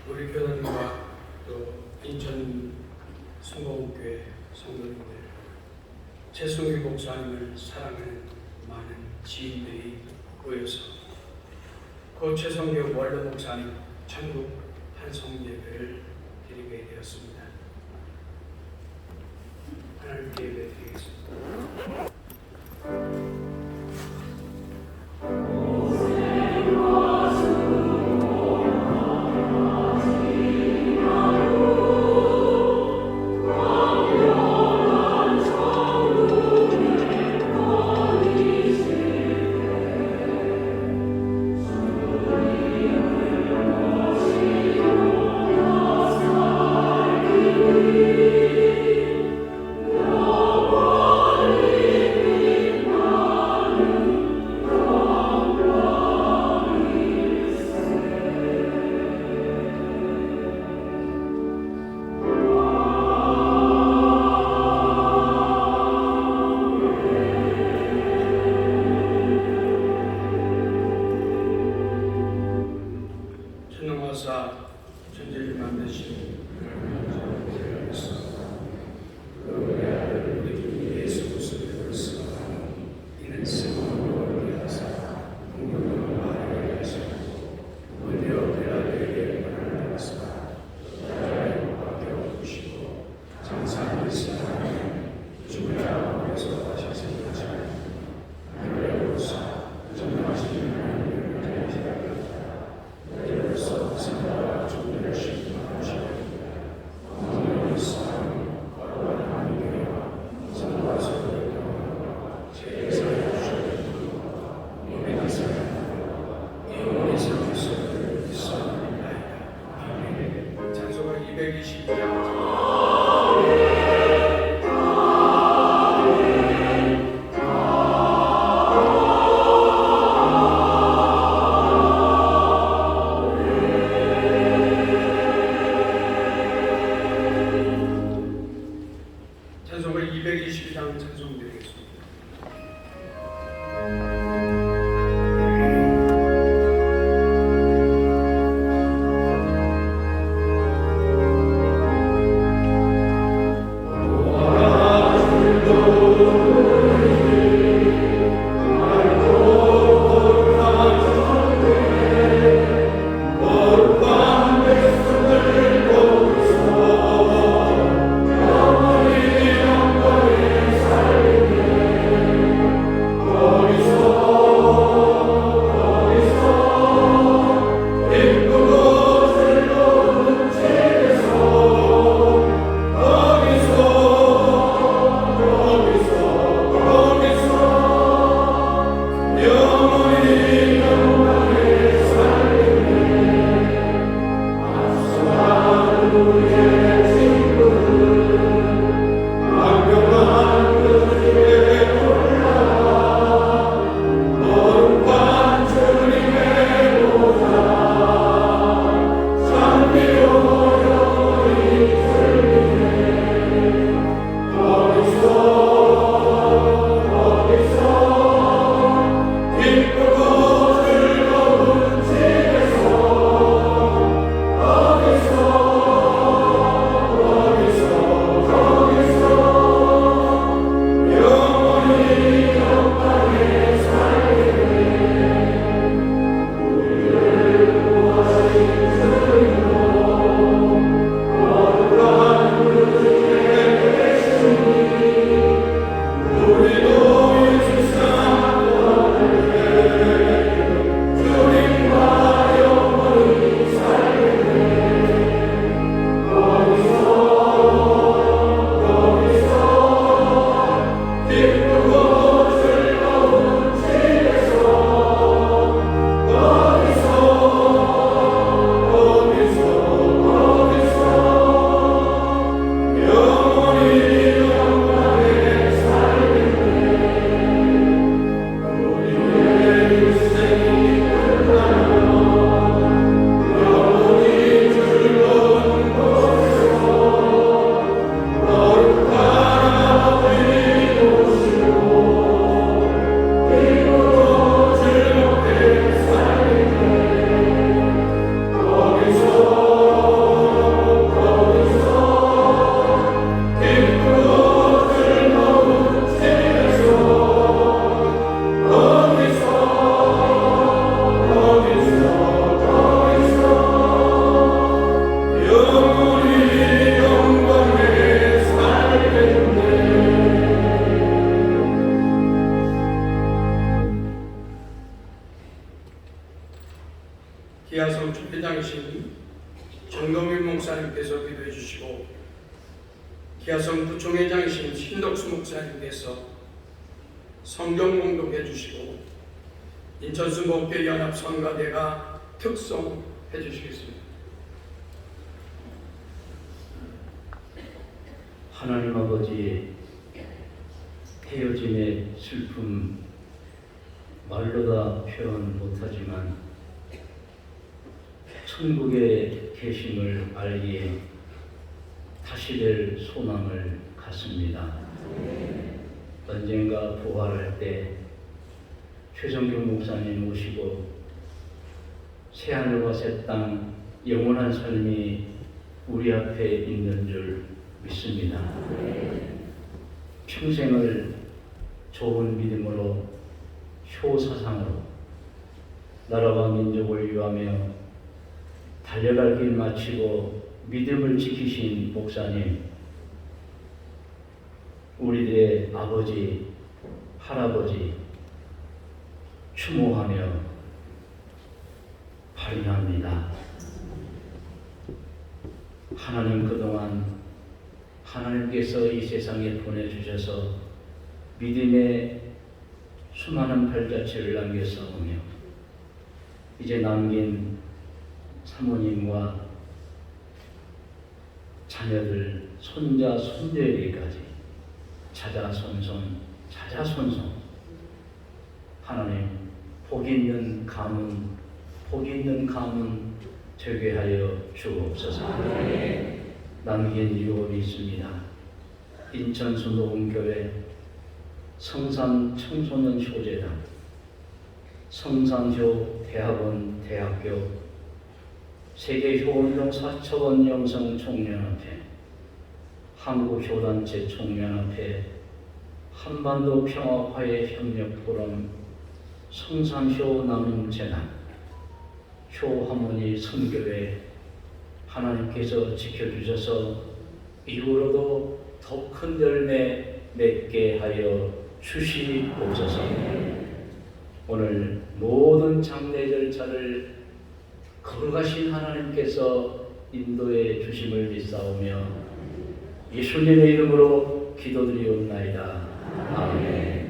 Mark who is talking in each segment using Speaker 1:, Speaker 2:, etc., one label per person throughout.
Speaker 1: 우리 교단과 또 인천 성공교회 성도님들, 최승규 목사님을 사랑하는 많은 지인들이 모여서 고 최성교 원로 목사님 천국 환송 예배를 드리게 되었습니다. 하나님께 예배 드리겠습니다. 전능하사 천지를 만드신 우리 아들 우리 예수 그리스도로서 이는 성령으로 되어서 공동으로 하나님을 하시고 은혜로 베라에게 만나서 자라의 밖에 없으시고 장사하는 사람은 죽을 자에서 다시 생기시고 하늘에로서 전능하신 하나님을 대하시다가 이로써 생각과 존재를 실현하시고 하나님의 거룩한 하나님과 성도와서의 평화와 제사의 주시고 몸의 나사가 영원히 살아서 있사옵나이다. 아멘. 찬송가 222장 찬송가 222장 찬송드리겠습니다. 기아성 총회장이신 정동윤 목사님께서 기도해 주시고, 기아성 부총회장이신 신덕수 목사님께서 성경 공독해 주시고, 인천수 목회연합 성가대가 특송해 주시겠습니다.
Speaker 2: 하나님 아버지, 헤어짐의 슬픔 말로 다 표현 못하지만 천국에 계심을 알기에 다시 뵐 소망을 갖습니다. 언젠가 부활할 때 최정경 목사님 오시고 새하늘과 새 땅 영원한 삶이 우리 앞에 있는 줄 믿습니다. 평생을 좋은 믿음으로 효사상으로 나라와 민족을 위하며 달려갈 길 마치고 믿음을 지키신 목사님, 우리들의 아버지, 할아버지 추모하며 발인합니다. 하나님, 그동안 하나님께서 이 세상에 보내주셔서 믿음의 수많은 발자취를 남겼사오며 이제 남긴 사모님과 자녀들, 손자, 손녀에게까지 자자손손 하나님, 복 있는 가문 되게 하여 주옵소서. 남긴 유언이 있습니다. 인천수 녹음교회 성산 청소년 효재단, 성산효 대학원 대학교, 세계효운동 사척원 영성 총연합회, 한국효단체 총연합회, 한반도 평화화해 협력 포럼, 성산효 나눔재단, 효하모니 선교회, 하나님께서 지켜주셔서 이후로도 더 큰 열매 맺게 하여 주시옵소서. 오늘 모든 장례 절차를 거룩하신 하나님께서 인도해 주심을 믿사오며 예수님의 이름으로 기도드리옵나이다. 아멘.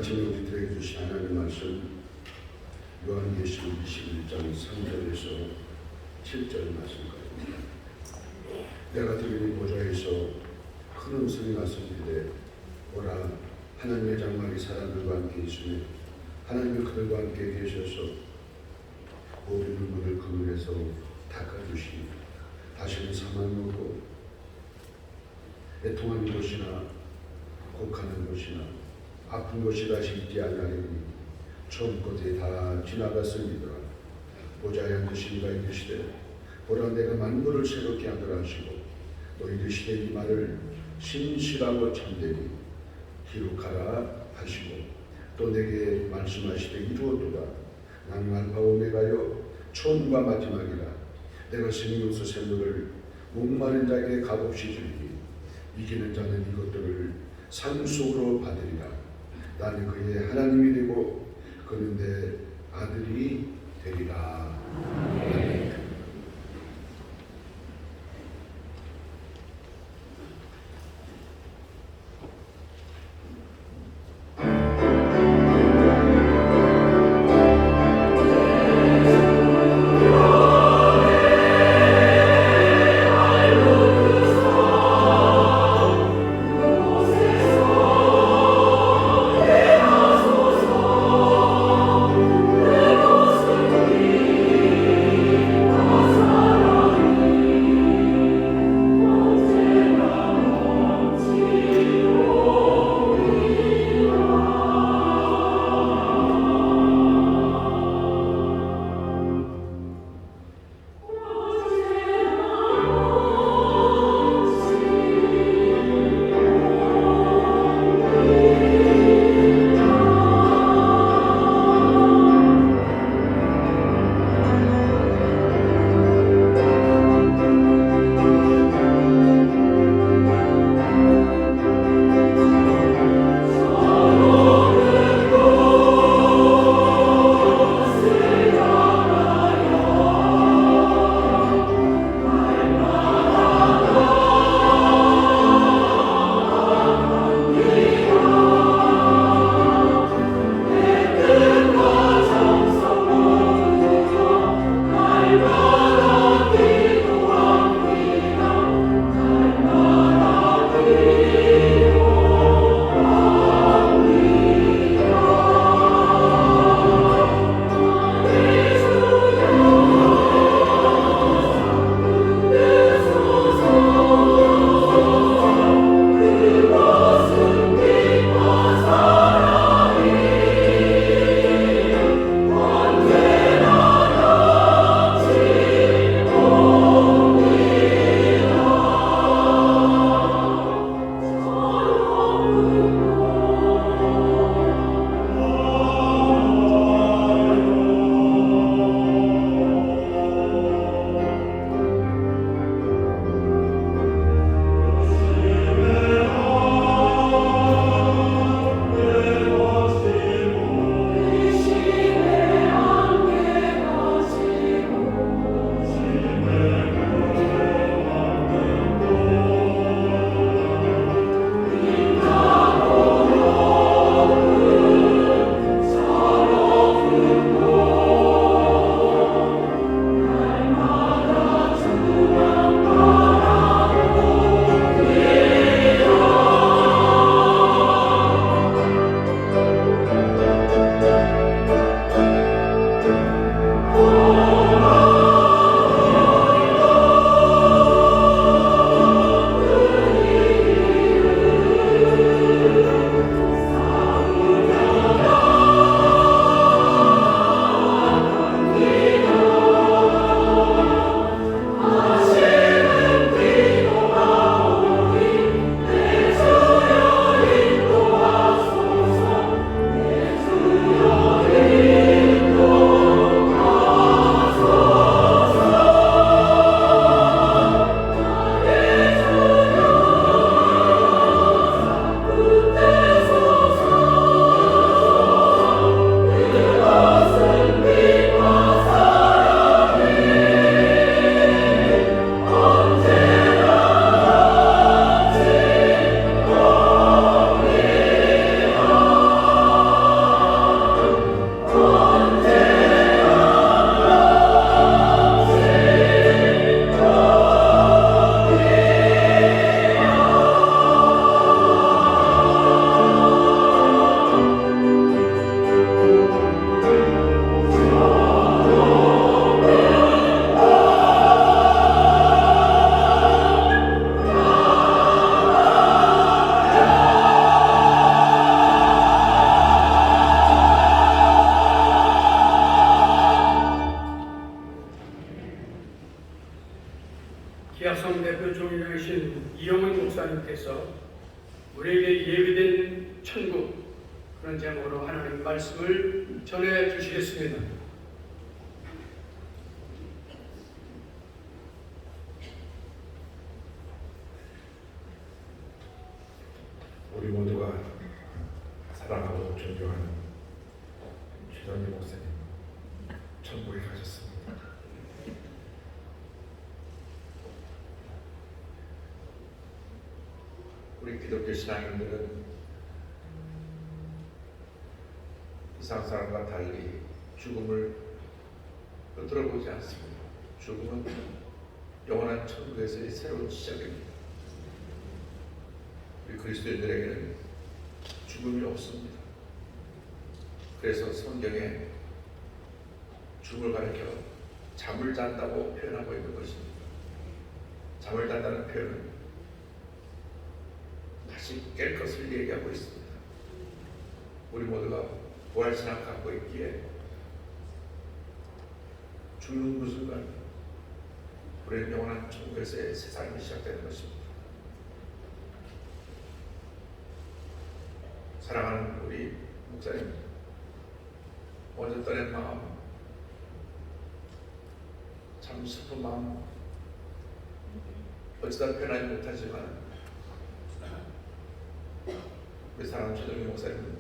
Speaker 3: 아침에 우리들에게 주신 하나님의 말씀, 요한계시록 21장 3절에서 7절 말씀까지입니다. 내가 들으니 보좌에서 큰 음성이 났으되 오라, 하나님의 장막이 사람들과 함께 있으며 하나님이 그들과 함께 계셔서 모든 눈물을 그물에서 닦아주시니 다시는 사망이 오고 애통하는 곳이나 곡하는 곳이나 아픈 것이 다시 있지 아니하리니 처음 것이 다 지나갔습니다. 보좌에 앉으신 이가 이르시되 보라, 내가 만물을 새롭게 하더라 하시고 또 이르시되 이 말을 신실하고 참되니 기록하라 하시고 또 내게 말씀하시되 이루었도다. 나는 알파 오메가요 처음과 마지막이라. 내가 생명수 샘물을 목마른 자에게 값없이 주리니 이기는 자는 이것들을 상속으로 받으리라. 나는 그의 하나님이 되고 그는 내 아들이 되리라. 아멘.
Speaker 1: 하나님께서 우리에게 예비된 천국, 그런 제목으로 하나님 말씀을 전해 주시겠습니다.
Speaker 3: 우리 모두가 사랑하고 존경하는 최정희 목사님 천국에 가셨습니다. 우리 기독교 신앙인들은 이상 사람과 달리 죽음을 들어보지 않습니다. 죽음은 영원한 천국에서의 새로운 시작입니다. 우리 그리스도인들에게는 죽음이 없습니다. 그래서 성경에 죽음을 가리켜 잠을 잔다고 표현하고 있는 것입니다. 잠을 잔다는 표현은 다시 깰 것을 얘기하고 있습니다. 우리 모두가 부활신앙 갖고 있기에 죽는 그 순간 우리는 영원한 천국에서의 새 삶이 시작되는 것입니다. 사랑하는 우리 목사님, 먼저 떠난 마음, 참 슬픈 마음, 어쩌다 표현하지 못하지만 우리 사랑하는 최정희 목사님,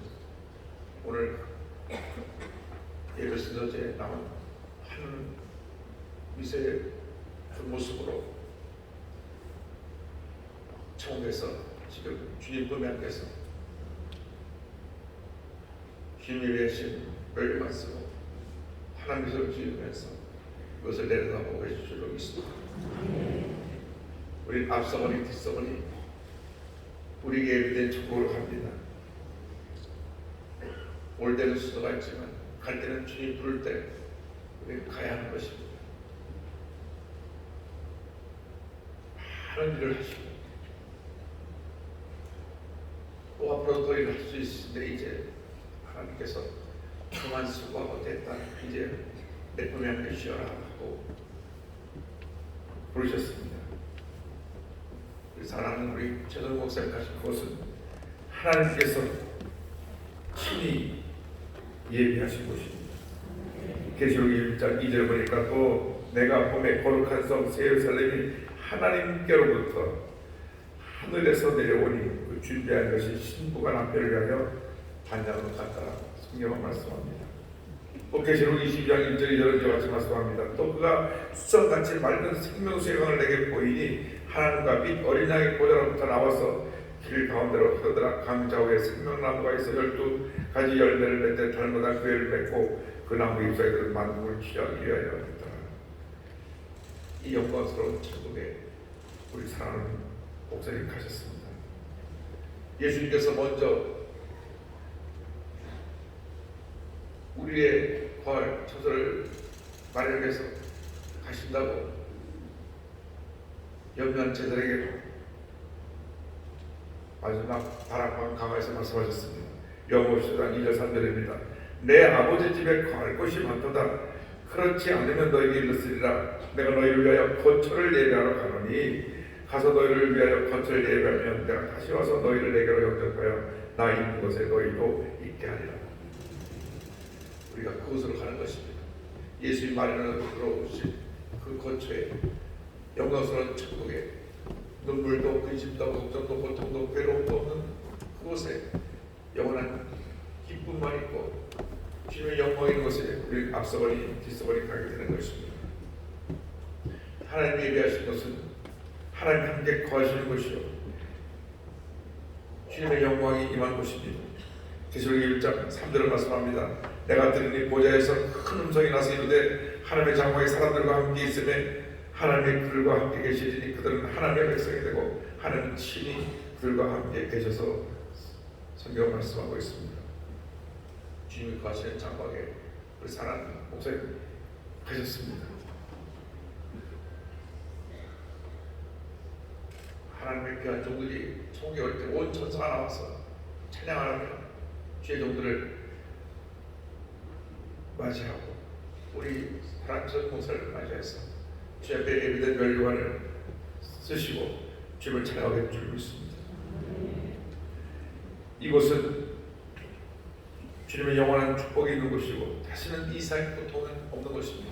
Speaker 3: 오늘 예배 순서제에 나온 하늘 미세의 그 모습으로 천국에서 지금 주님 품에 안겨서 주님 예배하신 멸류관 쓰고 하나님 미소를 지으면서 그것을 내려다보고 계실 줄로 믿습니다. 우리는 앞서거니 뒤서거니 우리에게 예비된 천국으로 갑니다. 올 때는 수도가 있지만 갈 때는 주님 부를 때 우리는 가야 하는 것입니다. 많은 일을 하시고 또 앞으로 더 일을 할 수 있는데 이제 하나님께서 그만 수고하고 됐다, 이제 내 품에 안겨 쉬어라 하고 부르셨습니다. 우리 사랑하는 우리 최정희 목사님 가신 그것은 하나님께서 친히 예비하신 곳입니다. 계시록 1장 2절 보니까 또 내가 봄에 거룩한 성 새 예루살렘이 하나님께로부터 하늘에서 내려오니 그 준비한 것이 신부가 남편을 위하여 반장으로 갔다라고 성경은 말씀합니다. 또 계시록 22장 1절 2절은 이와 같이 말씀합니다. 또 그가 수정같이 맑은 생명수의 강을 내게 보이니 하나님과 및 어린 양의 보좌로부터 나와서 길 가운데로 흐르더라. 강 좌우에 생명나무가 있어 12가지 열매를 맺되 달마다 그 열을 맺고 그 나무 잎사귀들은 만국을 취하기 위하여 했더라. 이 영광스러운 천국에 우리 사랑하는 목사님 가셨습니다. 예수님께서 먼저 우리의 부활 처소를 마련해서 가신다고 염려한 제자에게 마지막 다락방 강화에서 말씀하셨습니다. 요한복음 10장 2절 3절입니다. 내 아버지 집에 갈 곳이 많도다. 그렇지 않으면 너희에게 이르시리라. 내가 너희를 위하여 거처를 예비하러 가노니 가서 너희를 위하여 거처를 예비하면 내가 다시 와서 너희를 내게로 영접하여 나 있는 곳에 너희도 있게 하리라. 우리가 그곳으로 가는 것입니다. 예수님 마련으로 들어오신 그 거처에, 영광스러운 천국에, 눈물도 근심도 걱정도 고통도 괴로움도 없는 그곳에 영원한 기쁨만 있고 주님의 영광이 있는 곳에 우리 앞서거니 뒤서거니 가게 되는 것입니다. 하나님 예배하신 것은 하나님 함께 거하시는 곳이요 주님의 영광이 임한 곳입니다. 계시록 1장 3절을 말씀합니다. 내가 들으니 보좌에서 큰 음성이 나서 이르되 하나님의 장막이 사람들과 함께 있으며 하나님의 그들과 함께 계시리니 그들은 하나님의 백성이 되고 하나님 친히 그들과 함께 계셔서 성경 말씀하고 있습니다. 주님이 거하시는 장막에 우리 사랑하는 목사님 가셨습니다. 하나님의 귀한 종들이 총회 올 때 온 천사가 나와서 찬양하며 주의 종들을 맞이하고 우리 사랑스러운 목사를 맞이해서 주 앞에 예비된 멸류관을 쓰시고 주님을 찬양하게 줄 믿습니다.
Speaker 4: 이곳은 주님의 영원한 축복이 있는 곳이고 다시는 이 세상의 고통은 없는 것입니다.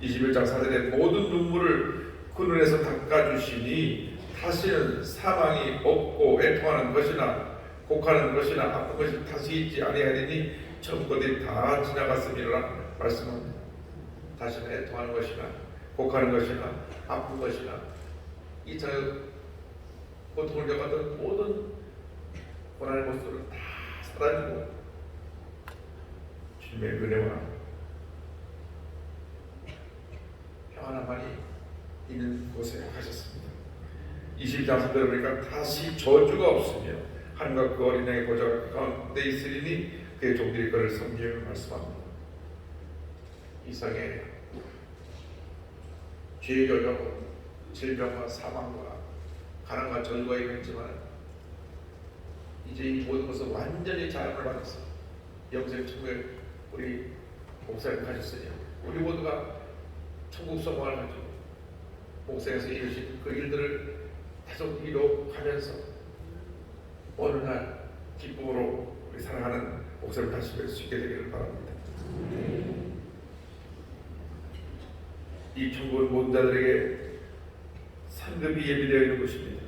Speaker 4: 21장 4절에 모든 눈물을 그 눈에서 닦아주시니 다시는 사망이 없고 애통하는 것이나 곡하는 것이나 아픈 것이 다시 있지 아니하리니 처음 것들이 다 지나갔음이라 말씀합니다. 다시는 애통하는 것이나 곡하는 것이나 아픈 것이나 이 세상의 고통을 겪었던 모든 고난의 모습들은 다 사라지고 주님의 은혜와 평안함만이 있는 곳에 가셨습니다. 22장 3절에 보니까 다시 저주가 없으며 하나님과 그 어린 양의 보좌가 가운데 있으리니 그의 종들이 그를 섬기며 말씀합니다. 이 세상에 죄의 결과로 질병과 사망과 가난과 저주가 있겠지만 이제 이 모든 것은 완전히 자연을 받아서 영생 천국에 우리 목사님 가셨으니 우리 모두가 천국 소망을 가지고 목사에서 이루신 그 일들을 계속 이뤄가면서 어느 날 기쁨으로 우리 사랑하는 목사를 다시 뵐 수 있게 되기를 바랍니다. 이 천국은 모든 자들에게 상급이 예비되어 있는 것입니다.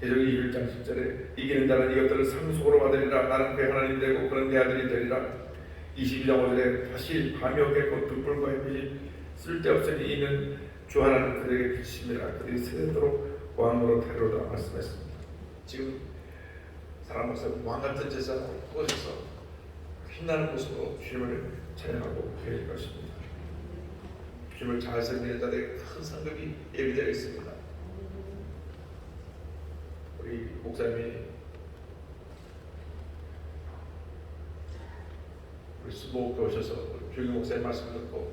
Speaker 4: 계시록 21장 10절에 이기는 자는 이것들을 상속으로 받으리라. 나는 그의 하나님이 되고 그는 내 아들이 되리라. 22장 5절에 다시 밤이 오겠고 등불과 햇빛이 쓸데없으니 이는 주 하나는 그들에게 빛입니다. 그들이 세대도록 왕으로 되리로다 말씀했습니다. 지금 사랑 목사님 왕같은 제사로 그곳에서 빛나는 모습으로 주님을 찬양하고 계실 것입니다. 주님을 잘 섬기는 자들에게 큰 상급이 예비되어 있습니다. 우리 목사님이 우리 수목교회 오셔서 조용히 목사님 말씀을 듣고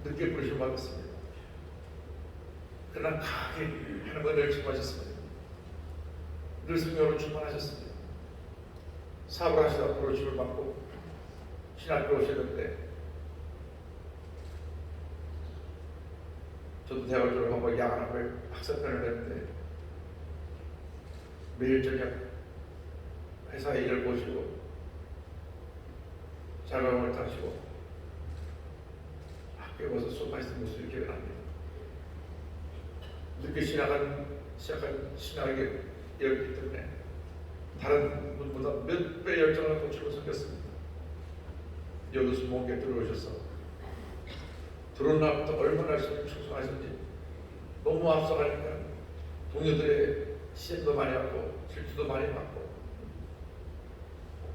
Speaker 4: 늦게 부르심을 받았습니다. 그러나 강하게 하나님과 늘 충만하셨습니다. 늘 성령으로 충만하셨습니다. 사업을 하시다 부르심을 받고 신학교 오셨는데 저도 대학을 졸업하고 야간학교에 학사편을 했는데 매일 저녁 회사에 일을 보시고 자가용을 타시고 학교에 와서 술 마시는 모습이 기억이 납니다. 늦게 시작한 신학이었기 때문에 다른 분보다 몇 배 열정을 도출로 섬겼습니다. 여기서 목에 들어오셔서 들어온 날부터 얼마나 열심히 충성하셨는지 너무 앞서가니까 동료들의 시험도 많이 받고 질투도 많이 받고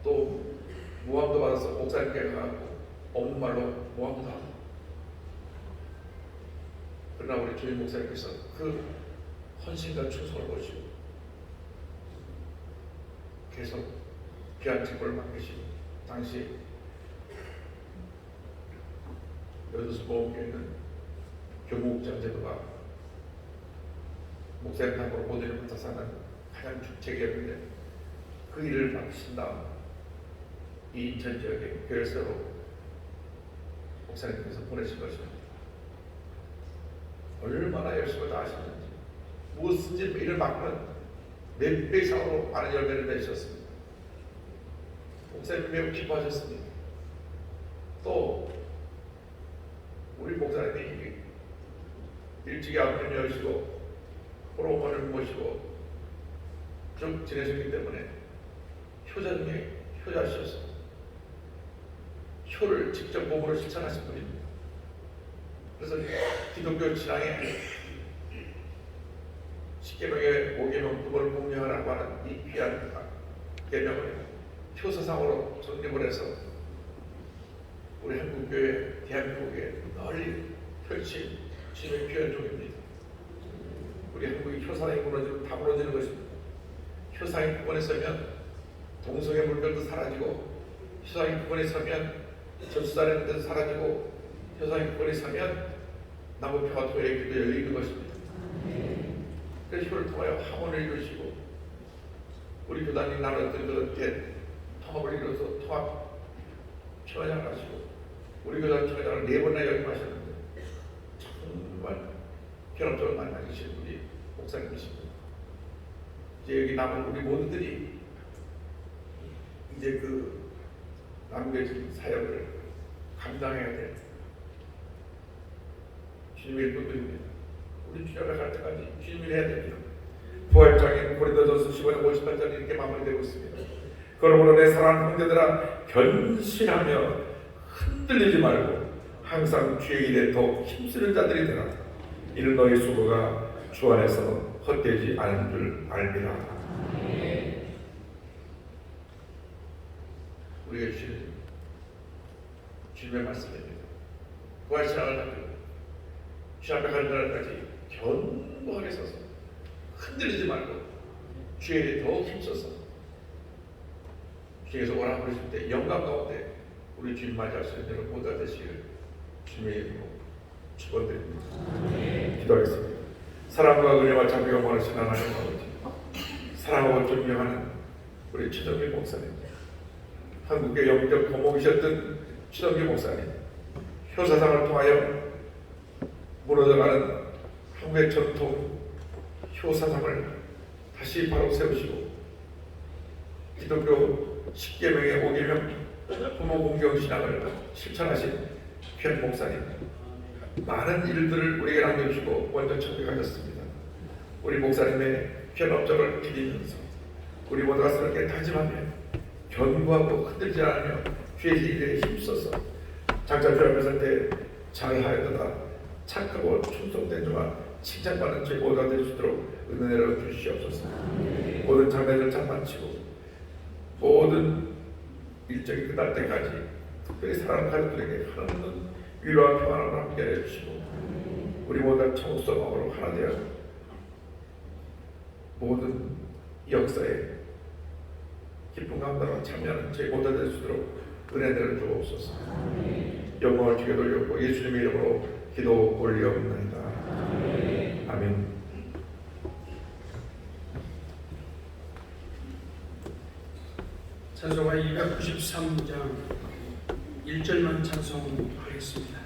Speaker 4: 또 모함도 받아서 목사님께 가고 없는 말로 모함도 하고 그러나 우리 조임 목사님께서 그 헌신과 충성을 보시고 계속 귀한 직분을 맡기시고 당시 여기서 모험교회는 교무국장 제도가 목사님 탑으로 모델을 맡아서 하는 가장 주책이었는데 그 일을 맡으신 다음 이 인천 지역에 교회를 새로 목사님께서 보내신 것입니다. 얼마나 열심히 다 하셨는지 무엇인지 일을 맡으면 몇 배 이상으로 많은 열매를 맺으셨습니다. 목사님이 매우 기뻐하셨습니다. 또 우리 목사님이 일찍이 앞문을 여시고 호로원을 모시고 쭉 지내셨기 때문에 효자 중에 효자시어서 효를 직접 몸으로 실천하신 분입니다. 그래서 기독교 신앙에 십계명의 5계명 그걸 공명하라고 하는 이 귀한 계명을 효서상으로 정립을 해서 우리 한국교회, 대한민국에 널리 펼친 주님의 귀한 종입니다. 우리 한국이 효상이 무너지면 다 무너지는 것입니다. 효상이 구원에 서면 동성애 물결도 사라지고 효상이 구원에 서면 접수다는 데도 사라지고 효상이 구원에 서면 남북평화 통일의 길도 열리는 것입니다. 그래서 효를 통하여 합원을 이루시고 우리 교단이 나눴던 그런 통합을 이루어서 통합 평화장을 하시고 우리 교단 평화장을 4번이나 역임하셨는데 정말 결합적으로 많이 하시는 분이 목사님이십니다. 이제 여기 남은 우리 모두들이 이제 그 남겨진 사역을 감당해야 될 주님의 분들입니다. 우리 주님을 갈 때까지 주님을 해야 됩니다. 부활장인 고린도전서 15장 58절이 이렇게 마무리되고 있습니다. 그러므로 내 사랑하는 형제들아 견신하며 흔들리지 말고 항상 주의 일에 더욱 힘쓰는 자들이 되라. 이는 너희 수고가 주 안에서 헛되지 않은 줄 알미라. 우리가 주님의 말씀입니다. 부활신앙을 가지고 주 앞에 가는 날까지 견고하게 서서 흔들리지 말고 주의 일에 더욱 힘써서 주에서 오라 부르실 때 영광 가운데 우리 주님 맞이할 수 있는 여러분 모두가 되시기를 주님의 이름으로 축원드립니다. 기도하겠습니다. 사랑과 은혜와 자비 영광을 신앙하는 아버지, 사랑하고 존경하는 우리 최정길 목사님, 한국의 영적 거목이셨던 최정길 목사님, 효사상을 통하여 무너져가는 한국의 전통 효사상을 다시 바로 세우시고 기독교 10계명의 5계명 부모 공경 신앙을 실천하신 귀한 목사님, 많은 일들을 우리에게 남겨주시고 먼저 청백하셨습니다. 우리 목사님의 귀한 업적을 기리면서 우리 모두가 스럽게 다짐하며 견고하고 흔들지 않으며 주의 일에 힘써서 장차 주 앞에 설 때 잘하였도다 착하고 충성된 자와 칭찬받는 저희 모두가 될 수 있도록 은혜를 주시옵소서. 모든 장례를 잘 마치고 모든 일정이 끝날 때까지 특별히 사랑하는 가족들에게 하나님은 위로와 평안을 함께 해주시고 우리 모두가 청소 마음으로 하나 되어 모든 역사에 기쁨 감당과 참여하는 저희 모두가 될 수 있도록 은혜를 주옵소서. 영광을 주께 돌렸고 예수님의 이름으로 기도 올리옵나이다. 아멘.
Speaker 1: 찬송가 293장 1절만 찬송하겠습니다.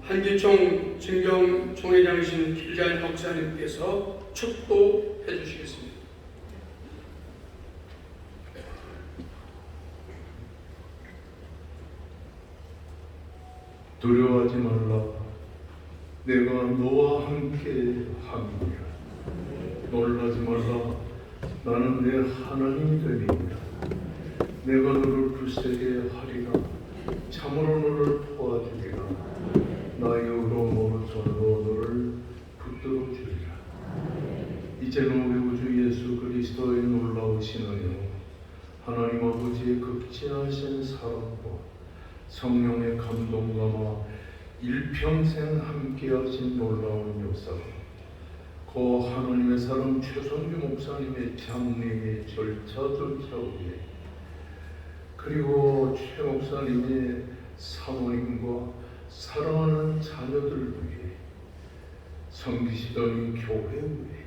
Speaker 1: 한기총 증경 총회장이신 길자인 목사님께서 축도해 주시겠습니다.
Speaker 5: 두려워하지 말라. 내가 너와 함께 함이라. 놀라지 말라. 나는 내 하나님이 됨이니라. 내가 너를 굳세게 하리라. 참으로 너를 도와주리라. 나의 의로운 오른손으로 너를 붙들어 주리라. 이제는 우리 구주 예수 그리스도의 놀라우신 은혜로 하나님 아버지의 극진하신 사랑과 성령의 감동감과 일평생 함께하신 놀라운 역사가 고 하나님의 사랑 최성규 목사님의 장례의 절차 위에 그리고 최 목사님의 사모님과 사랑하는 자녀들 위해 섬기시던 교회 위에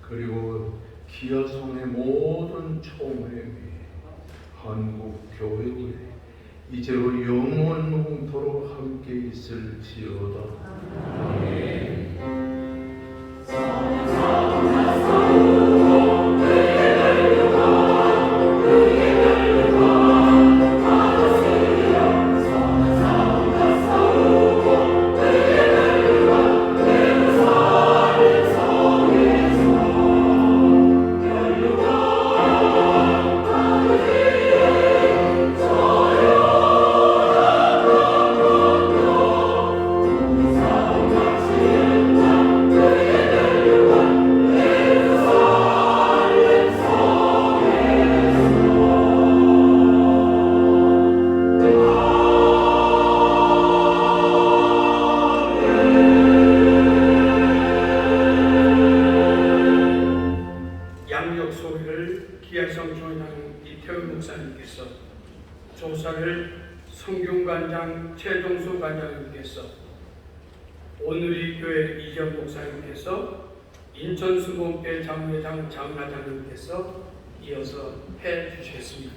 Speaker 5: 그리고 기아성의 모든 총회 위에 한국 교회 위에 이제로 영원토록 함께 있을지어다. 아멘.
Speaker 6: 주
Speaker 1: 관장님께서, 오늘이 교회 이정 목사님께서, 인천수목회 장로회장 장나장님께서 이어서 해 주시겠습니다.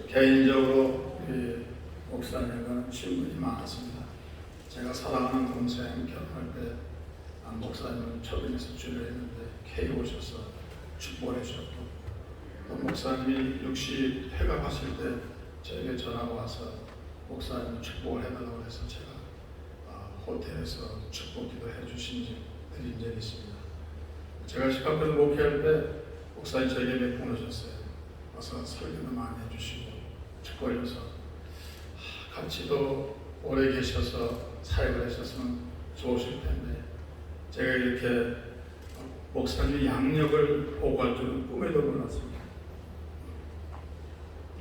Speaker 6: 개인적으로 우리 목사님과는 친분이 많았습니다. 제가 사랑하는 동생 결혼할 때 목사님은 초빙에서 주례했는데 K 오셔서 축복해 주셨고, 또 목사님이 60회가 갔을 때 저에게 전화가 와서 목사님 축복을 해달라고 해서 제가 호텔에서 축복 기도해 주신 드린 적이 있습니다. 제가 시카고에서 목회할 때 목사님 저에게 몇 번 오셨어요. 와서 설교도 많이 해주시고 축복해 줘서 같이 더 오래 계셔서 사역을 하셨으면 좋으실 텐데, 제가 이렇게 목사님 양력을 보고할 줄은 꿈에도 몰랐습니다.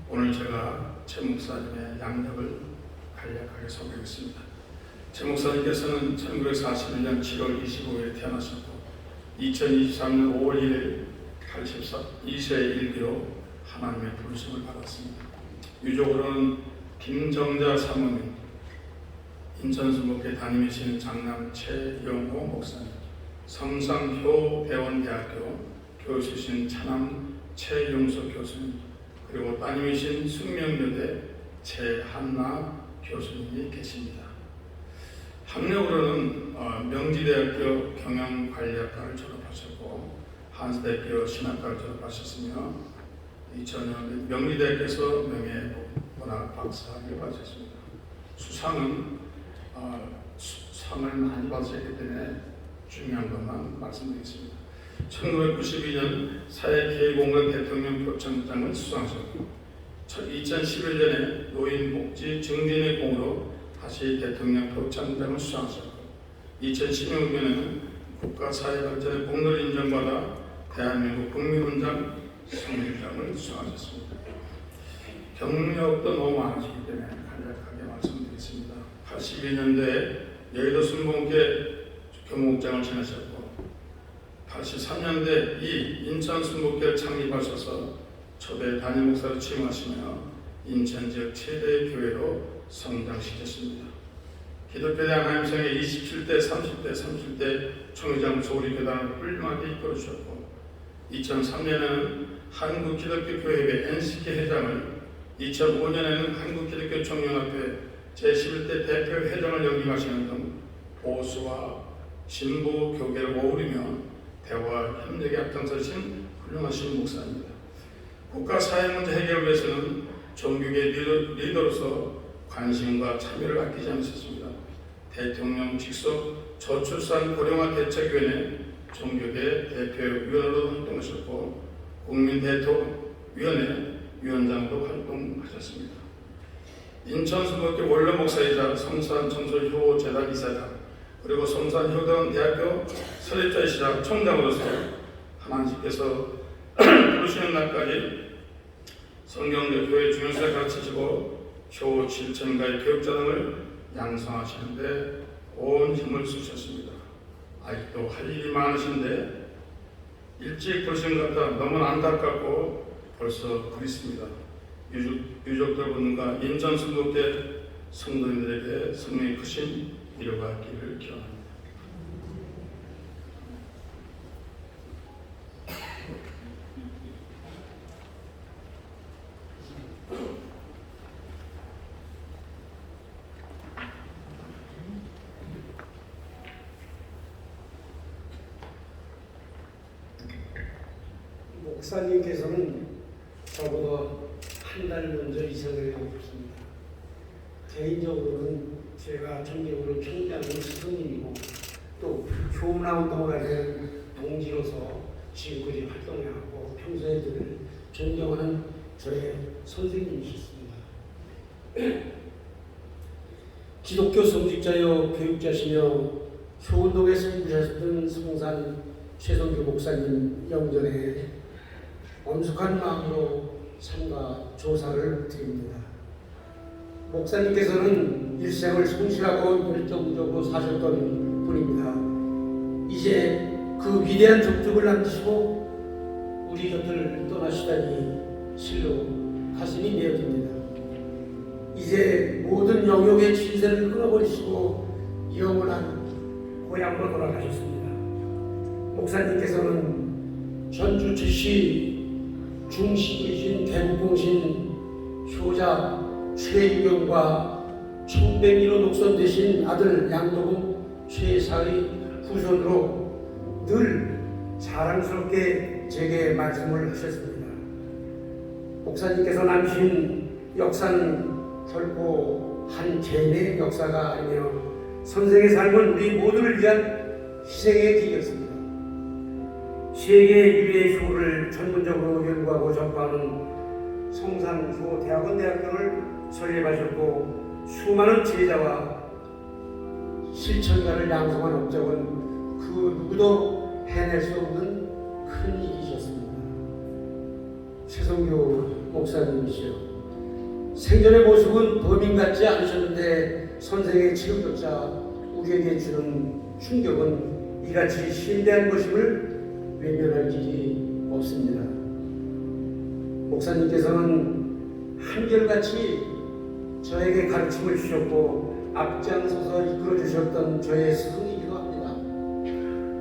Speaker 6: 오늘 제가 최 목사님의 양력을 간략하게 소개하겠습니다. 최 목사님께서는 1941년 7월 25일에 태어나셨고 2023년 5월 1일 82세의 일기로 하나님의 부르심을 받았습니다. 유족으로는 김정자 사모님, 인천수목회 담임이신 장남 최영호 목사님, 성상효 대원대학교 교수신 차남 최용석 교수님, 그리고 따님이신 숙명여대 최한나 교수님이 계십니다. 학력으로는 명지대학교 경영관리학과를 졸업하셨고 한스대학교 신학과를 졸업하셨으며 2000년 명지대학교에서 명예문학 박사학위를 받으셨습니다. 수상은 상을 많이 받으셨기 때문에 중요한 것만 말씀드리겠습니다. 1992년 사회기회공간 대통령 표창장을 수상하셨고 2011년에 노인복지 증진의 공으로 다시 대통령 표창장을 수상하셨고 2016년에는 국가사회발전의 공로를 인정받아 대한민국 국민훈장 성일장을 수상하셨습니다. 경력도 너무 많으시기 때문에 간략하게 말씀드리겠습니다. 82년도에 여의도 순복음교회 교목장을 지내셨고 83년대 인천 순복교회를 창립하셔서 초대 담임 목사로 취임하시며 인천 지역 최대의 교회로 성장시켰습니다. 기독교 대학 하임성의 27대, 30대 총회장 조리교단을 훌륭하게 이끌어주셨고 2003년에는 한국기독교교회의 NCK 회장을, 2005년에는 한국기독교총연합회 제11대 대표 회장을 역임하시는 등 보수와 진보 교계를 어우리며 대화 협력에 앞장서신 훌륭하신 목사입니다. 국가 사회 문제 해결을 위해서는 종교계 리더로서 관심과 참여를 아끼지 않으셨습니다. 대통령 직속 저출산 고령화 대책위원회 종교계 대표위원으로 활동하셨고 국민대통위원회 위원장으로 활동하셨습니다. 인천수목교 원로 목사이자 성산청솔효 재단 이사장, 그리고 성산효동대학교 설립자이시자 총장으로서 하나님께서 부르시는 날까지 성경대 교회 중요성을 가르치시고 효 실천가의 교육자 등을 양성하시는데 온 힘을 쓰셨습니다. 아직도 할 일이 많으신데 일찍 부르신 것 같아 너무 안타깝고 벌써 그립습니다. 유족들분과 인천수목회 성도님들에게 성령의 크신 위로가 있기를 기원합니다.
Speaker 7: 목사님께서는 저보다 한 달 먼저 이사를 하고 있습니다. 개인적으로는 제가 정기적으로 총장은 스승님이고 또 교문화운동을 하는 동지로서 지금까지 활동해왔고 평소에 늘 존경하는 저의 선생님이셨습니다. 기독교 성직자여 교육자시며 효운동에 선구하셨던 성산 최성규 목사님 영전에 엄숙한 마음으로 삼가 조사를 드립니다. 목사님께서는 일생을 성실하고 열정적으로 사셨던 분입니다. 이제 그 위대한 족적을 남기시고 우리 곁을 떠나시다니 실로 가슴이 메어집니다. 영역의 진세를 끊어버리시고 영원한 고향으로 돌아가셨습니다. 목사님께서는 전주지시 중시이신 대구공신 효자 최유경과 청백리로 녹선되신 아들 양도국 최사의 후손으로 늘 자랑스럽게 제게 말씀을 하셨습니다. 목사님께서 남기신 역사는 결코 한 개인의 역사가 아니며 선생의 삶은 우리 모두를 위한 희생의 길이었습니다. 세계 유해의 효를 전문적으로 연구하고 전파하는 성산교 대학원대학교를 설립하셨고 수많은 제자와 실천가를 양성한 업적은 그 누구도 해낼 수 없는 큰 일이셨습니다. 최성교 목사님이시여, 생전의 모습은 범인 같지 않으셨는데 선생의 체육격자 우리에게 주는 충격은 이같이 심대한 것임을 외면할 길이 없습니다. 목사님께서는 한결같이 저에게 가르침을 주셨고 앞장서서 이끌어 주셨던 저의 스승이기도 합니다.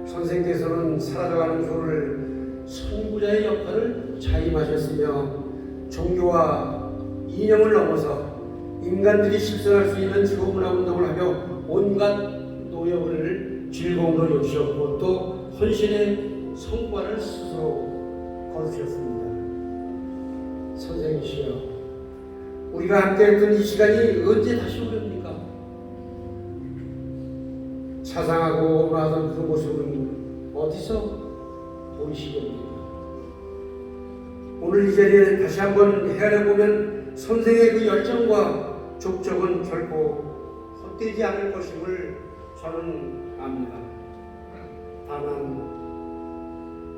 Speaker 7: 선생께서는 사라져가는 교를 선구자의 역할을 자임하셨으며 종교와 이념을 넘어서 인간들이 실천할 수 있는 지구문화운동을 하며 온갖 노력을 즐거움으로 여기셨고 또 헌신의 성과를 스스로 거두셨습니다. 선생이시여, 우리가 함께했던 이 시간이 언제 다시 오렵니까? 자상하고 온화하던 그 모습은 어디서 보이시렵니까? 오늘 이 자리에 다시 한번 헤아려보면 선생의 그 열정과 족적은 결코 헛되지 않을 것임을 저는 압니다. 다만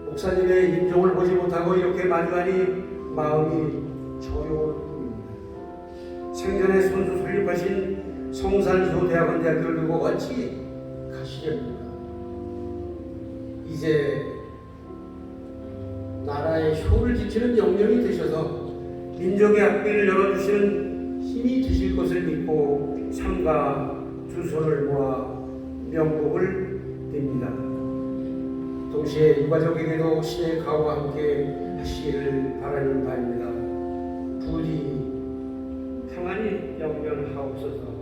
Speaker 7: 목사님의 임종을 보지 못하고 이렇게 마주하니 마음이 저려울 뿐입니다. 생전에 손수 설립하신 성산교 대학원대학교를 두고 어찌 가시렵니까? 이제 나라의 효를 지키는 영령이 되셔서 민족의 앞길을 열어주시는 힘이 되실 것을 믿고 삼가 두 손을 모아 명복을 빕니다. 동시에 유가족에게도 신의 가호와 함께 하시기를 바라는 바입니다. 부디 평안히 영변하옵소서.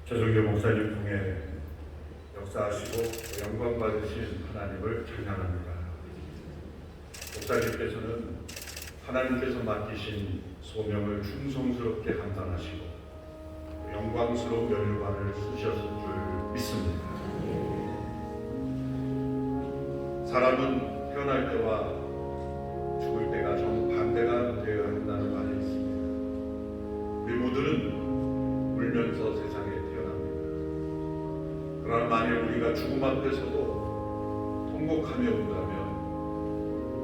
Speaker 8: 최성교 목사님 통해 역사하시고 영광 받으신 하나님을 찬양합니다. 목사님께서는 하나님께서 맡기신 소명을 충성스럽게 감당하시고 영광스러운 면류관을 쓰셨을 줄 믿습니다. 사람은 태어날 때와 죽을 때가 정반대가 되어야 한다는 말이 있습니다. 우리 모두는 울면서 세상에 태어납니다. 그러나 만일 우리가 죽음 앞에서도 통곡하며 운다면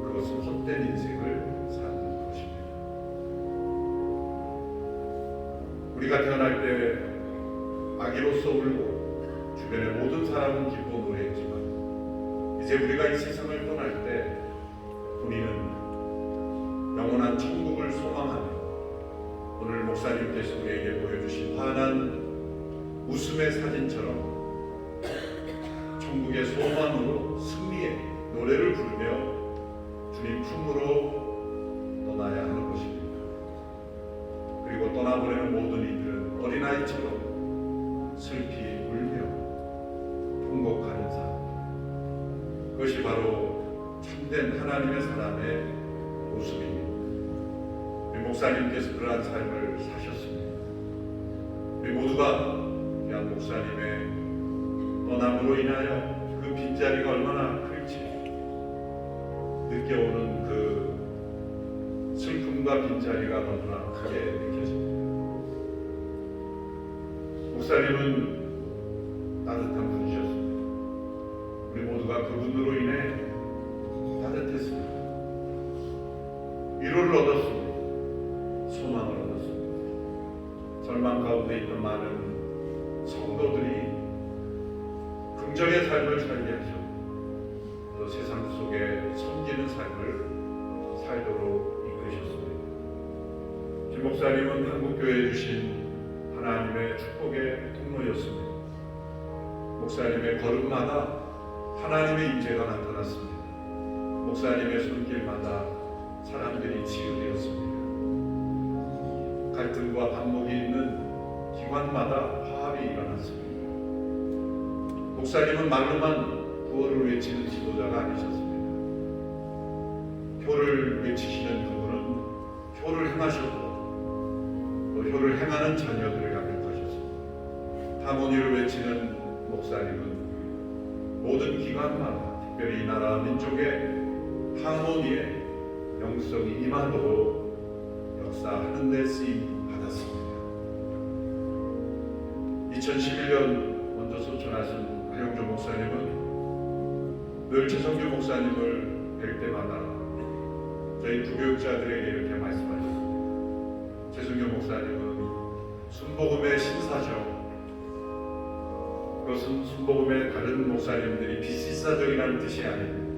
Speaker 8: 그것은 헛된 인생을 사는 것입니다. 우리가 태어날 때 아기로서 울고 주변의 모든 사람은 기뻐 노래했지만 이제 우리가 이 세상을 떠날 때 우리는 영원한 천국을 소망하며 오늘 목사님께서 우리에게 보여주신 환한 웃음의 사진처럼 천국의 소망으로 승리의 노래를 부르며 주님 품으로 떠나야 하는 것입니다. 그리고 떠나보내는 모든 이들은 어린아이처럼 슬피 울며 통곡하는 삶, 그것이 바로 참된 하나님의 사람의 모습입니다. 우리 목사님께서 그러한 삶을 사셨습니다. 우리 모두가 귀한 목사님의 떠남으로 인하여 그 빈자리가 얼마나 클지 느껴오는 그 슬픔과 빈자리가 너무나 크게 느껴집니다. 목사님은 따뜻한 분이셨습니다. 우리 모두가 그분으로 인해 따뜻했습니다. 위로를 얻었습니다. 소망을 얻었습니다. 절망 가운데 있는 많은 성도들이 긍정의 삶을 살게 하시고 또 세상 속에 섬기는 삶을 살도록 이끄셨습니다. 김 목사님은 한국교회에 주신 하나님의 축복의 통로였습니다. 목사님의 걸음마다 하나님의 임재가 나타났습니다. 목사님의 손길마다 사람들이 치유되었습니다. 갈등과 반목이 있는 기관마다 화합이 일어났습니다. 목사님은 말로만 구호를 외치는 지도자가 아니셨습니다. 효를 외치시는 그분은 효를 행하셨고 또 효를 행하는 자녀들을 양육하셨습니다. 하모니를 외치는 목사님은 모든 기관마다 특별히 이 나라 민족의 하모니에 영성이 임하도록 역사하는 데 쓰임 받았습니다. 2011년 먼저 소천하신 하영조 목사님은 늘 최성규 목사님을 뵐 때마다 저희 부교육자들에게 이렇게 말씀하셨습니다. 최성규 목사님은 순복음의 신사죠. 그것은 순복음의 다른 목사님들이 비시사적이라는 뜻이 아닙니다.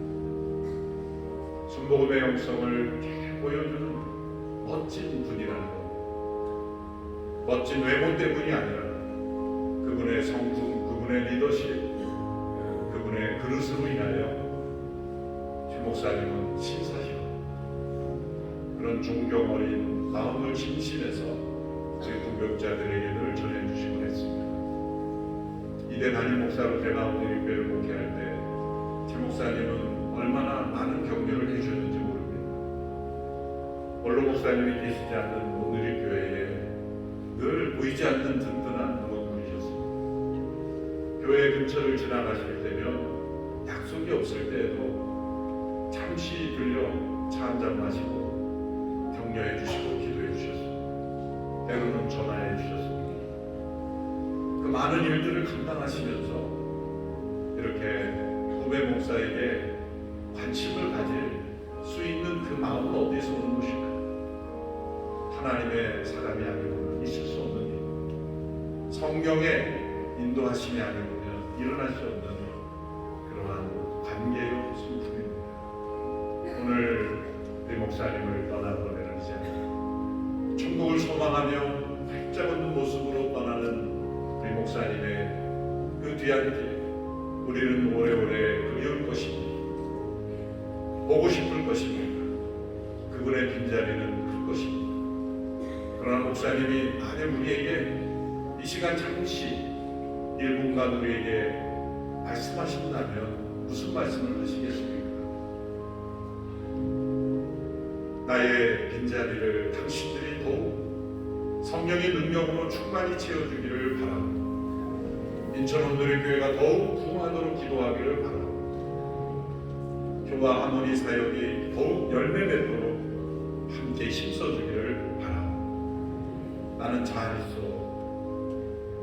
Speaker 8: 순복음의 영성을 보여주는 멋진 분이라는 것. 멋진 외모 때문이 아니라 그분의 성품, 그분의 리더십, 그분의 그릇으로 인하여 최 목사님은 신사시오. 그런 존경 어린 마음을 진심에서 저희 부교육자들에게 늘 전해주시곤 했습니다. 이대 담임 목사로 제가 오늘 교회를 목회할 때 최 목사님은 얼마나 많은 격려를 해주셨는지 모릅니다. 원로 목사님이 계시지 않는 오늘의 교회에 늘 보이지 않는 든든한 응원군이셨습니다. 교회 근처를 지나가실 때면 약속이 없을 때에도 잠시 들려 차 한잔 마시고 격려해 주시고 기도해 주셨습니다. 때로는 전화해 주셨습니다. 그 많은 일들을 감당하시면서 이렇게 후배 목사에게 관심을 가질 수 있는 그 마음은 어디서 오는 것일까? 하나님의 사람이 아니고는 있을 수 없는 일, 성령의 인도하심이 아니고는 일어날 수 없는 그러한 관계의 슬픔입니다. 오늘 우리 목사님을 떠나보내는 이제 천국을 소망하며 활짝 웃는 모습으로 떠나는 우리 목사님의 그 뒤안길 우리는 오래오래 그리울 것입니다. 보고 싶을 것입니다. 그분의 빈자리는 클 것입니다. 그러나 목사님이 만약 우리에게 이 시간 잠시 1분간 우리에게 말씀하신다면 무슨 말씀을 하시겠습니까? 나의 빈자리를 당신들이 더욱 성령의 능력으로 충만히 채워주기를 바랍니다. 인천 온누리 교회가 더욱 부흥하도록 기도하기를 바랍니다. 교와 하모니 사역이 더욱 열매 맺도록 함께 힘써주기를 바랍니다. 나는 잘 있어.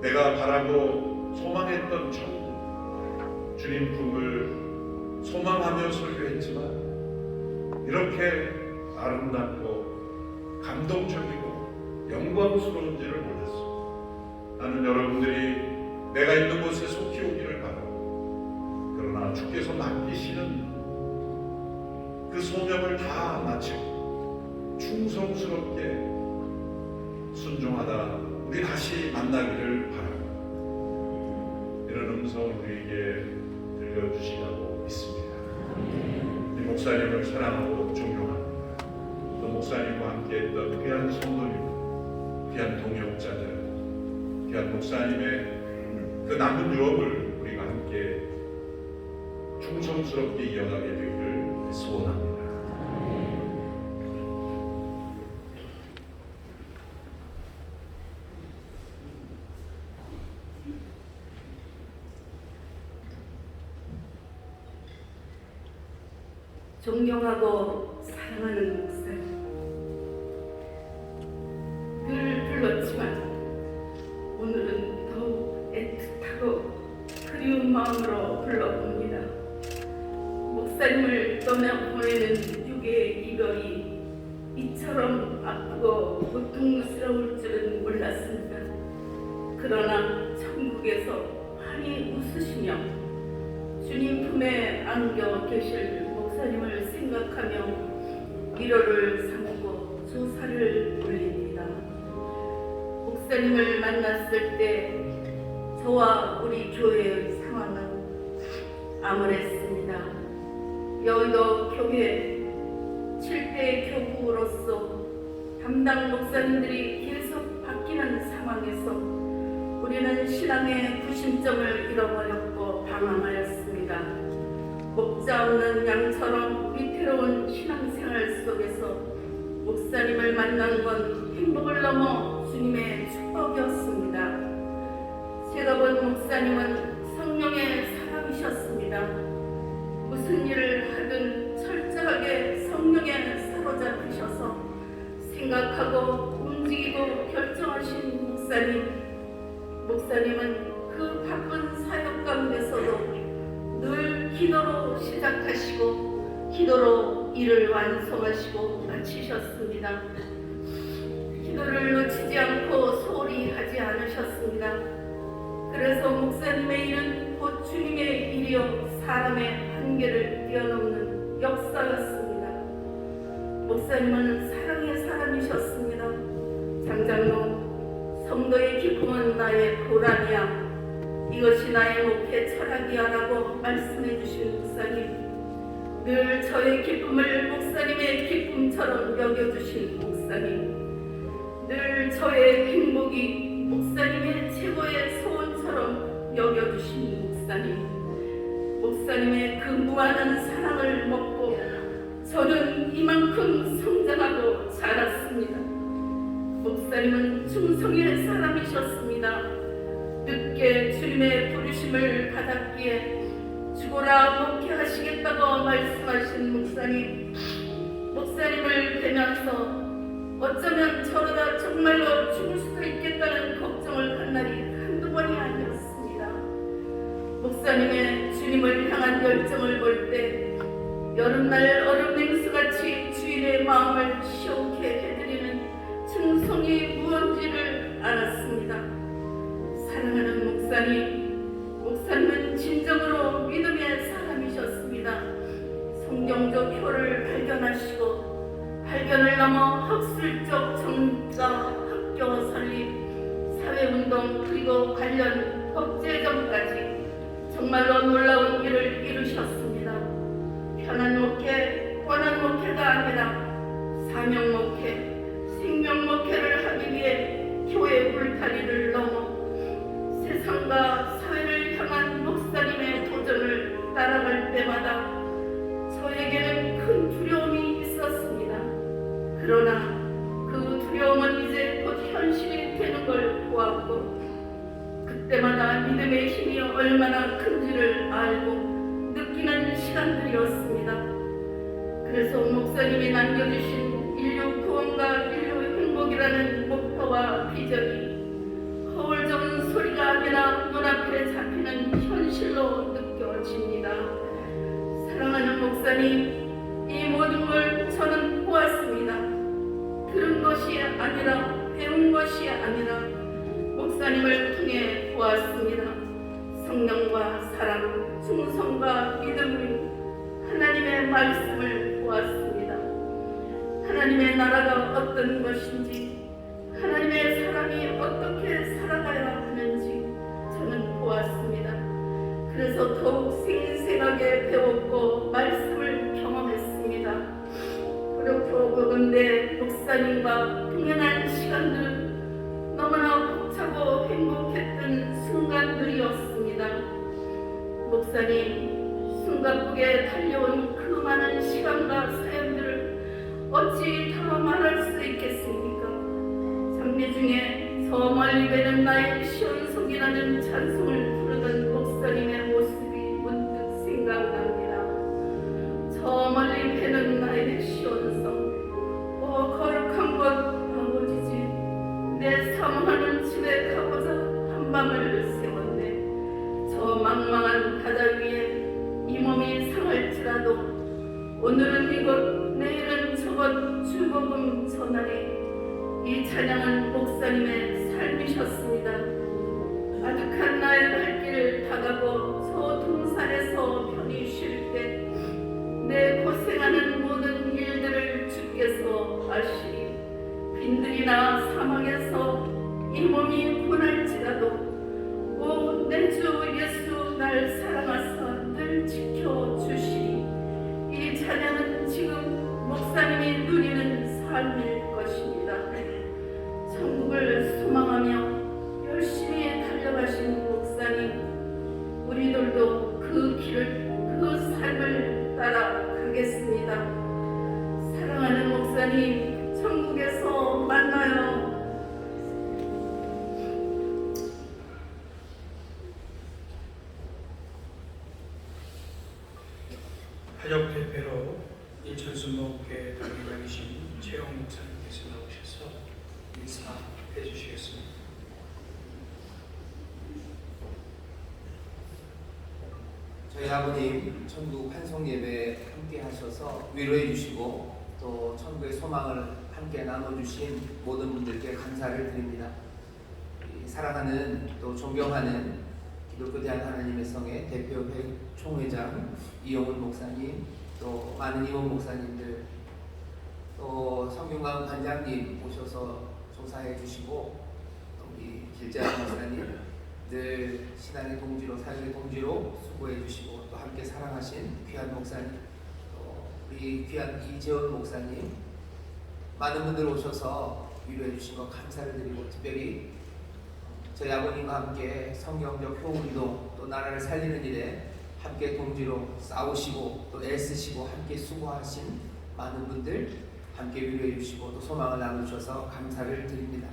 Speaker 8: 내가 바라고 소망했던 천국 주님 품을 소망하며 설교했지만 이렇게 아름답고 감동적이고 영광스러운지를 몰랐어. 나는 여러분들이 내가 있는 곳에 속히 오기를 바라고 그러나 주께서 맡기시는 그 소명을 다 마치고 충성스럽게 순종하다 우리 다시 만나기를 바라고 이런 음성을 우리에게 들려주시라고 믿습니다. 이 목사님을 사랑하고 존경합니다. 또 목사님과 함께했던 귀한 성도님, 귀한 동역자들, 귀한 목사님의 그 남은 유업을 우리가 함께 충성스럽게 이어가게 되기를 소원합니다.
Speaker 9: 존경하고 사랑하는 목사, 늘 불렀지만 오늘은 더욱 애틋하고 그리운 마음으로 불러봅니다. 목사님을 떠나보내는 육의 이별이 이처럼 아프고 고통스러울 줄은 몰랐습니다. 그러나 천국에서 환히 웃으시며 주님 품에 안겨 계실 목사님을 생각하며 위로를 삼고 조사를 올립니다. 목사님을 만났을 때 저와 우리 교회의 상황은 암울했습니다. 여의도 교회 7대 교구로서 담당 목사님들이 계속 바뀌는 상황에서 우리는 신앙의 구심점을 잃어버렸고 방황하였습니다. 목자 없는 양처럼 위태로운 신앙생활 속에서 목사님을 만난 건 행복을 넘어 주님의 축복이었습니다. 제가 본 목사님은 성령의 사람이셨습니다. 무슨 일을 하든 철저하게 성령에 사로잡히셔서 생각하고 움직이고 결정하신 목사님은 그 바쁜 사역 가운데서도 늘 기도로 시작하시고 기도로 일을 완성하시고 마치셨습니다. 기도를 놓치지 않고 소홀히 하지 않으셨습니다. 그래서 목사님의 일은 곧 주님의 일이요 사람의 한계를 뛰어넘는 역사였습니다. 목사님은 사랑의 사람이셨습니다. 장장로, 성도의 기쁨은 나의 보람이야. 이것이 나의 목회 철학이야 라고 말씀해 주신 목사님. 늘 저의 기쁨을 목사님의 기쁨처럼 여겨주신 목사님. 늘 저의 행복이 목사님의 최고의 소원처럼 여겨주신 목사님. 목사님의 그 무한한 사랑을 먹고 저는 이만큼 성장하고 자랐습니다. 목사님은 충성의 사람이셨습니다. 늦게 주님의 부르심을 받았기에 죽어라 목회하시겠다고 말씀하신 목사님을 뵈면서 어쩌면 저러다 정말로 죽을 수도 있겠다는 걱정을 한 날이 한두 번이 아니었습니다. 목사님의 주님을 향한 열정을 볼 때 여름날 얼음 냉수같이 주인의 마음을 시원케 해드리는 충성이 무언지를 알았습니다. 사랑하는 목사님은 진정으로 믿음의 사람이셨습니다. 성경적 효를 발견하시고 발견을 넘어 학술적 정자, 학교 설립, 사회운동 그리고 관련 법제정까지 정말로 놀라운 일을 이루셨습니다. 편한 목회, 권한 목회가 아니라 사명 목회, 생명 목회를 하기 위해 교회 울타리를 넘어 세상과 사회를 향한 목사님의 도전을 따라갈 때마다 저에게는 큰 두려움이 있었습니다. 그러나 그 두려움은 이제 곧 현실이 되는 걸 보았고 그때마다 믿음의 힘이 얼마나 큰지를 알고 느끼는 시간들이었습니다. 그래서 목사님이 남겨주신 인류 구원과 인류 행복이라는 목표와 비전이 거울 적은 소리가 아니라 눈앞에 잡히는 현실로 느껴집니다. 사랑하는 목사님, 이 모든 걸 저는 보았습니다. 들은 것이 아니라 배운 것이 아니라 목사님을 통해 보았습니다. 성령과 사랑, 충성과 믿음으로 하나님의 말씀을 보았습니다. 하나님의 나라가 어떤 것인지, 하나님의 사람이 어떻게 살아가야 하는지 저는 보았습니다. 그래서 더욱 생생하게 배웠고 말씀을 경험했습니다. 그렇고 그런데 목사님과 동행한 시간들은 너무나 벅차고 행복했던 순간들이었습니다. 목사님, 숨가쁘게 달려온 그 많은 시간과 사연들을 어찌 다 말할 수 있겠습니까? 장례 중에 저 멀리 뵈는 나의 시온속이라는 찬송을 부르던 목사님의 모습이 문득 생각납니다. 저 멀리 뵈는 나의 시온성, 오 거룩한 곳 아버지지, 내 사모하는 집에 가고자 한밤을 세웠네. 저 망망한 바다 위에 이 몸이 상할지라도 오늘은 이곳 내일은 저곳 주복음 전하리. 이 찬양은 목사님의 삶이셨습니다. 아득한 나의 발길을 다가고 소동산에서 편히 쉴 때 내 고생하는 모든 일들을 주께서 아시리. 빈들이나 사막에서 이 몸이 고날지라도 오 내 주 예수 날 사랑하사 늘 지켜주시리. 이 찬양은 지금 목사님이 누리는 삶일 것입니다. 천국을 소망하며 열심히 달려가신 목사님, 우리들도 그 길을, 그 삶을 따라가겠습니다. 사랑하는 목사님, 천국에서 만나요.
Speaker 1: 가족 대표로 인천순복교회 당회장이신 최영 목사님께서 나오셔서 인사해 주시겠습니다.
Speaker 10: 저희 아버님 천국 환송 예배에 함께 하셔서 위로해 주시고 또 천국의 소망을 함께 나눠주신 모든 분들께 감사를 드립니다. 사랑하는 또 존경하는 기독교 대한 하나님의 성의 대표회 총회장 이용훈 목사님, 또 많은 이용 목사님들, 또 성균관 관장님 오셔서 조사해 주시고, 우리 길자 목사님 늘 신앙의 동지로, 사역의 동지로 수고해 주시고, 또 함께 사랑하신 귀한 목사님, 또 우리 귀한 이재원 목사님, 많은 분들 오셔서 위로해 주신 것 감사를 드리고, 특별히 저희 아버님과 함께 성경적 교훈도 또 나라를 살리는 일에 함께 동지로 싸우시고 또 애쓰시고 함께 수고하신 많은 분들 함께 위로해 주시고 또 소망을 나누셔서 감사를 드립니다.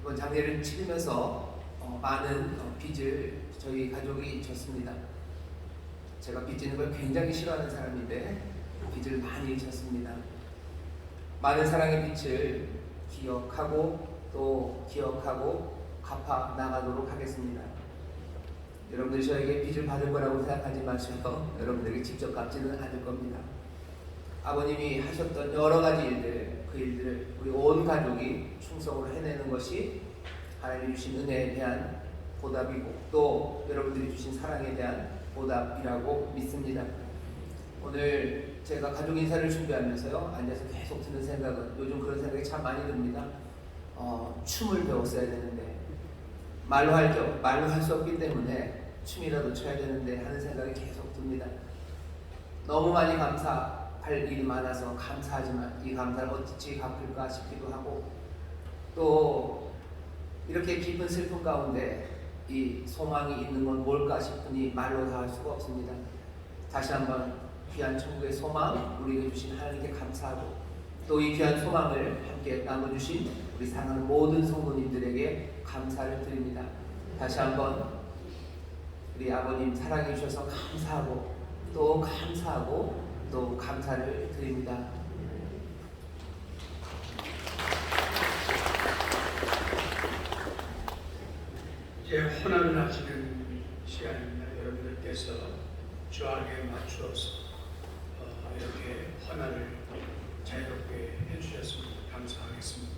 Speaker 10: 이번 장례를 치르면서 많은 빚을 저희 가족이 졌습니다. 제가 빚 지는 걸 굉장히 싫어하는 사람인데 빚을 많이 졌습니다. 많은 사랑의 빚을 기억하고 또 기억하고 갚아 나가도록 하겠습니다. 여러분들이 저에게 빚을 받을 거라고 생각하지 마시고 여러분들에게 직접 갚지는 않을 겁니다. 아버님이 하셨던 여러 가지 일들, 그 일들을 우리 온 가족이 충성으로 해내는 것이 하나님이 주신 은혜에 대한 보답이고 또 여러분들이 주신 사랑에 대한 보답이라고 믿습니다. 오늘 제가 가족 인사를 준비하면서요 앉아서 계속 드는 생각은, 요즘 그런 생각이 참 많이 듭니다. 춤을 배웠어야 되는데 말로 할 수 없기 때문에 춤이라도 춰야 되는데 하는 생각이 계속 듭니다. 너무 많이 감사할 일이 많아서 감사하지만 이 감사를 어찌 갚을까 싶기도 하고, 또 이렇게 깊은 슬픔 가운데 이 소망이 있는 건 뭘까 싶으니 말로 다 할 수가 없습니다. 다시 한번 귀한 천국의 소망 우리에게 주신 하나님께 감사하고, 또 이 귀한 소망을 함께 나눠주신 우리 사랑하는 모든 성도님들에게 감사를 드립니다. 다시 한번 우리 아버님 사랑해 주셔서 감사하고 또 감사하고 또 감사를 드립니다.
Speaker 1: 이제 헌화를 하시는 시간입니다. 여러분들께서 주악에 맞추어서 이렇게 헌화를 자유롭게 해주셨습니다. 감사하겠습니다.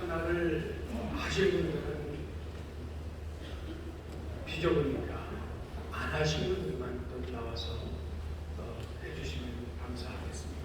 Speaker 1: 헌화를 하신 분들은 비좁으니까 안 하신 분들만 또 나와서 해주시면 감사하겠습니다.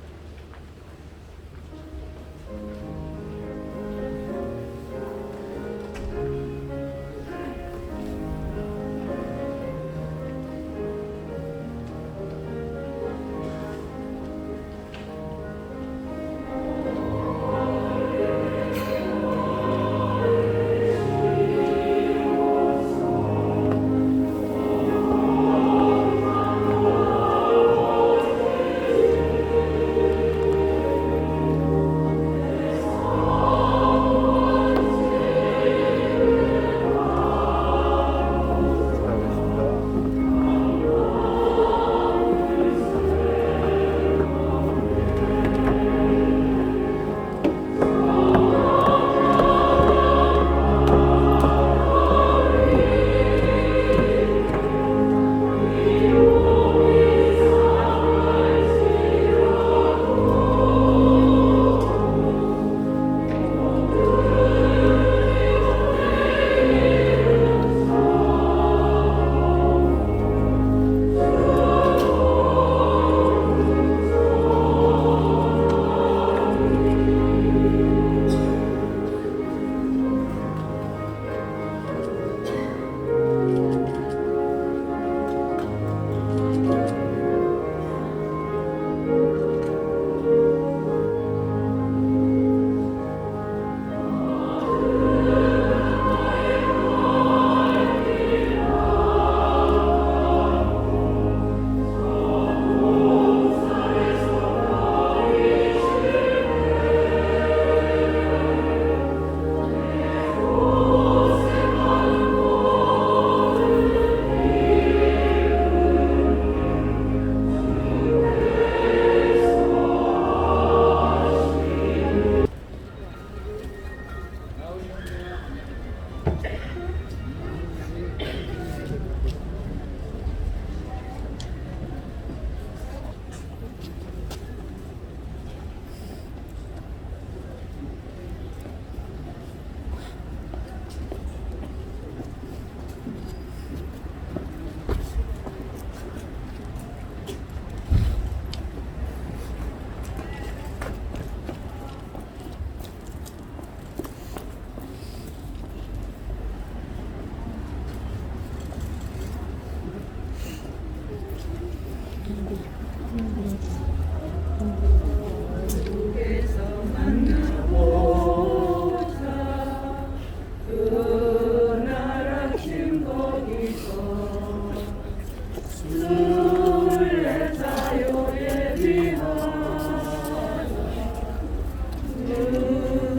Speaker 9: 술래 자유에 위하여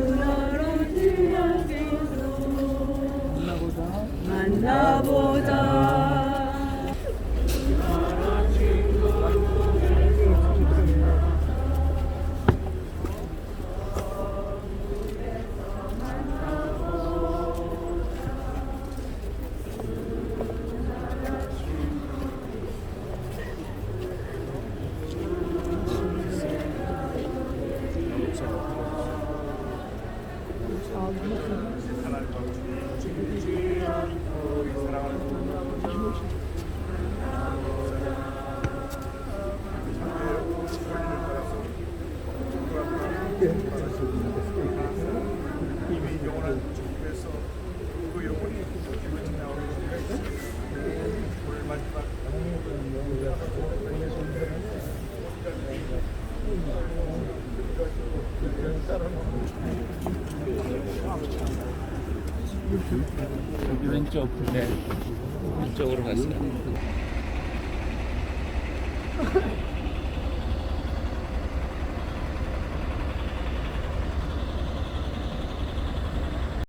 Speaker 9: 눈어로지 않겠소 만나보자
Speaker 2: 왼쪽, 네. 왼쪽으로 갔어요.